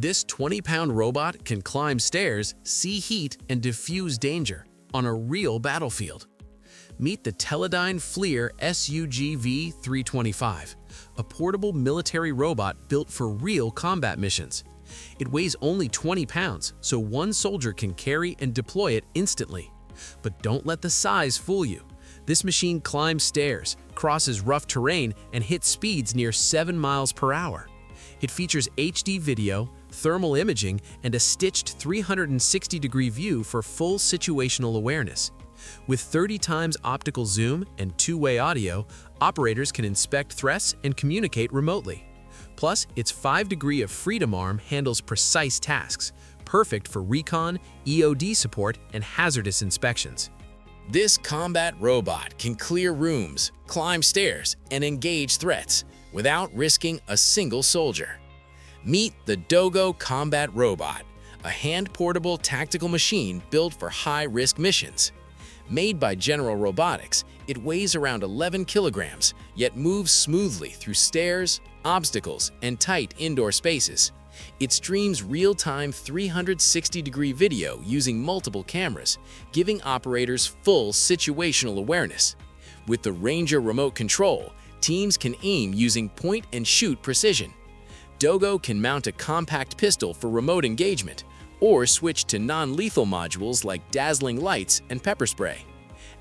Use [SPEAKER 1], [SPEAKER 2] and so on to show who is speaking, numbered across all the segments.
[SPEAKER 1] This 20-pound robot can climb stairs, see heat, and diffuse danger on a real battlefield. Meet the Teledyne FLIR SUGV 325, a portable military robot built for real combat missions. It weighs only 20 pounds, so one soldier can carry and deploy it instantly. But don't let the size fool you. This machine climbs stairs, crosses rough terrain, and hits speeds near 7 miles per hour. It features HD video, thermal imaging, and a stitched 360-degree view for full situational awareness. With 30 times optical zoom and two-way audio, operators can inspect threats and communicate remotely. Plus, its 5-degree of freedom arm handles precise tasks, perfect for recon, EOD support, and hazardous inspections. This combat robot can clear rooms, climb stairs, and engage threats without risking a single soldier. Meet the Dogo Combat Robot, a hand-portable tactical machine built for high-risk missions. Made by General Robotics, it weighs around 11 kilograms, yet moves smoothly through stairs, obstacles, and tight indoor spaces. It streams real-time 360-degree video using multiple cameras, giving operators full situational awareness. With the Ranger remote control, teams can aim using point-and-shoot precision. Dogo can mount a compact pistol for remote engagement, or switch to non-lethal modules like dazzling lights and pepper spray.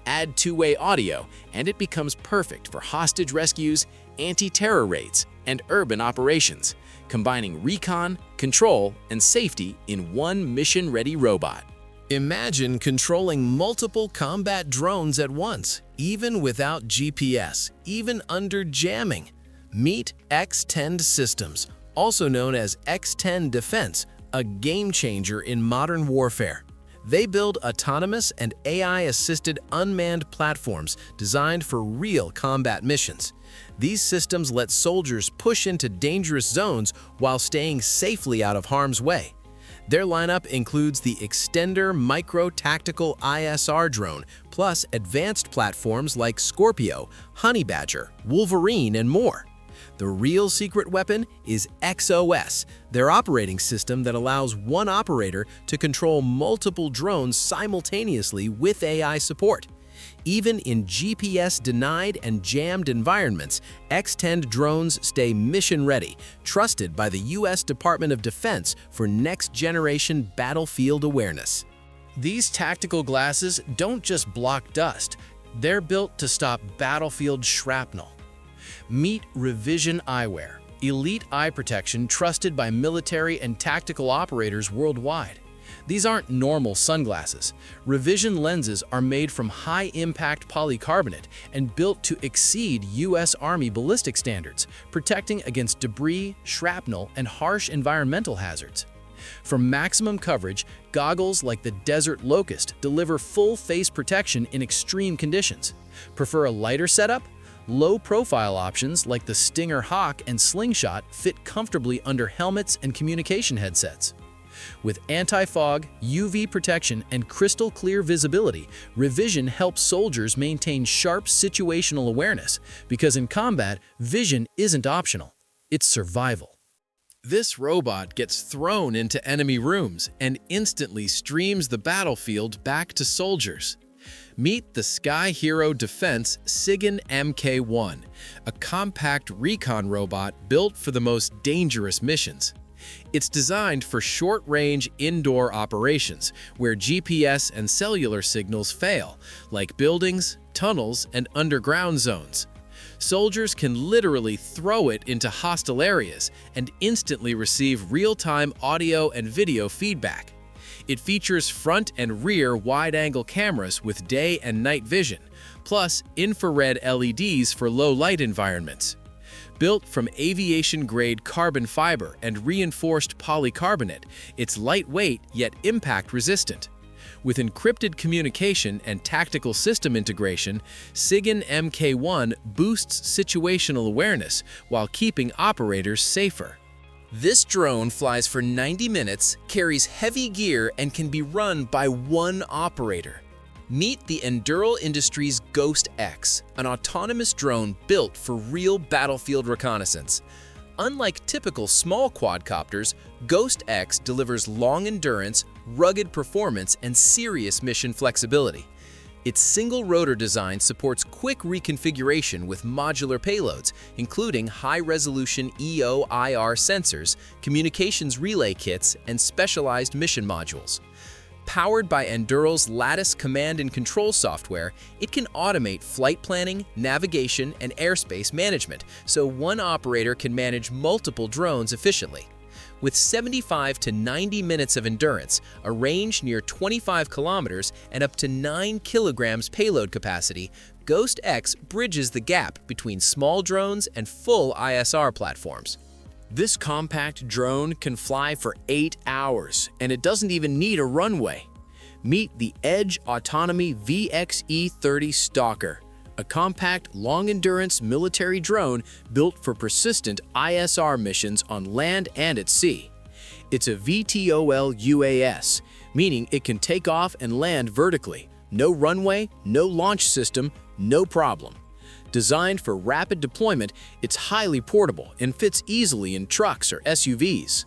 [SPEAKER 1] Add two-way audio, and it becomes perfect for hostage rescues, anti-terror raids, and urban operations, combining recon, control, and safety in one mission-ready robot. Imagine controlling multiple combat drones at once, even without GPS, even under jamming. Meet X10 Systems, also known as X10 Defense, a game-changer in modern warfare. They build autonomous and AI-assisted unmanned platforms designed for real combat missions. These systems let soldiers push into dangerous zones while staying safely out of harm's way. Their lineup includes the Extender Micro Tactical ISR drone, plus advanced platforms like Scorpio, Honey Badger, Wolverine, and more. The real secret weapon is XOS, their operating system that allows one operator to control multiple drones simultaneously with AI support. Even in GPS-denied and jammed environments, X10 drones stay mission-ready, trusted by the U.S. Department of Defense for next-generation battlefield awareness. These tactical glasses don't just block dust, they're built to stop battlefield shrapnel. Meet Revision Eyewear, elite eye protection trusted by military and tactical operators worldwide. These aren't normal sunglasses. Revision lenses are made from high-impact polycarbonate and built to exceed U.S. Army ballistic standards, protecting against debris, shrapnel, and harsh environmental hazards. For maximum coverage, goggles like the Desert Locust deliver full face protection in extreme conditions. Prefer a lighter setup? Low-profile options like the Stinger Hawk and Slingshot fit comfortably under helmets and communication headsets. With anti-fog, UV protection, and crystal-clear visibility, Revision helps soldiers maintain sharp situational awareness, because in combat, vision isn't optional, it's survival. This robot gets thrown into enemy rooms and instantly streams the battlefield back to soldiers. Meet the Sky-Hero Sigyn MK1, a compact recon robot built for the most dangerous missions. It's designed for short-range indoor operations where GPS and cellular signals fail, like buildings, tunnels, and underground zones. Soldiers can literally throw it into hostile areas and instantly receive real-time audio and video feedback. It features front and rear wide-angle cameras with day and night vision, plus infrared LEDs for low-light environments. Built from aviation-grade carbon fiber and reinforced polycarbonate, it's lightweight yet impact-resistant. With encrypted communication and tactical system integration, Sigyn MK1 boosts situational awareness while keeping operators safer. This drone flies for 90 minutes, carries heavy gear, and can be run by one operator. Meet the Enduro Industries Ghost X, an autonomous drone built for real battlefield reconnaissance.
[SPEAKER 2] Unlike typical small quadcopters, Ghost X delivers long endurance, rugged performance, and serious mission flexibility. Its single-rotor design supports quick reconfiguration with modular payloads, including high-resolution EO/IR sensors, communications relay kits, and specialized mission modules. Powered by Anduril's Lattice command and control software, it can automate flight planning, navigation, and airspace management, so one operator can manage multiple drones efficiently. With 75 to 90 minutes of endurance, a range near 25 kilometers, and up to 9 kilograms payload capacity, Ghost X bridges the gap between small drones and full ISR platforms.
[SPEAKER 1] This compact drone can fly for 8 hours, and it doesn't even need a runway. Meet the Edge Autonomy VXE30 Stalker, a compact, long-endurance military drone built for persistent ISR missions on land and at sea. It's a VTOL UAS, meaning it can take off and land vertically. No runway, no launch system, no problem. Designed for rapid deployment, it's highly portable and fits easily in trucks or SUVs.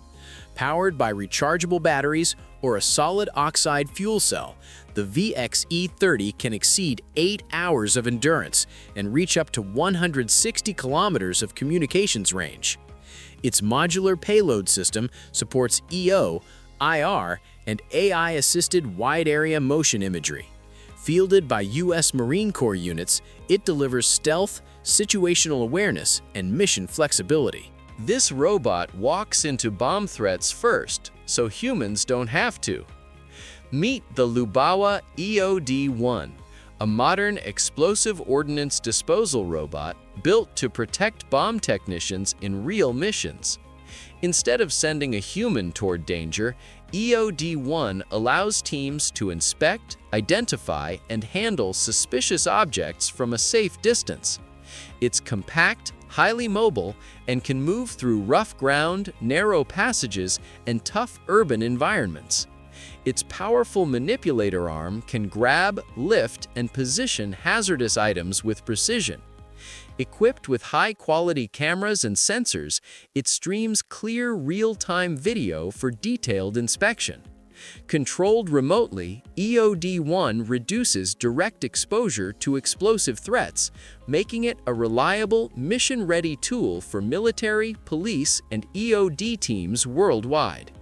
[SPEAKER 1] Powered by rechargeable batteries or a solid oxide fuel cell, the VXE30 can exceed 8 hours of endurance and reach up to 160 kilometers of communications range. Its modular payload system supports EO, IR, and AI-assisted wide-area motion imagery. Fielded by U.S. Marine Corps units, it delivers stealth, situational awareness, and mission flexibility. This robot walks into bomb threats first, so humans don't have to. Meet the Lubawa EOD-1, a modern explosive ordnance disposal robot built to protect bomb technicians in real missions. Instead of sending a human toward danger, EOD-1 allows teams to inspect, identify, and handle suspicious objects from a safe distance. It's compact, highly mobile, and can move through rough ground, narrow passages, and tough urban environments. Its powerful manipulator arm can grab, lift, and position hazardous items with precision. Equipped with high-quality cameras and sensors, it streams clear real-time video for detailed inspection. Controlled remotely, EOD-1 reduces direct exposure to explosive threats, making it a reliable, mission-ready tool for military, police, and EOD teams worldwide.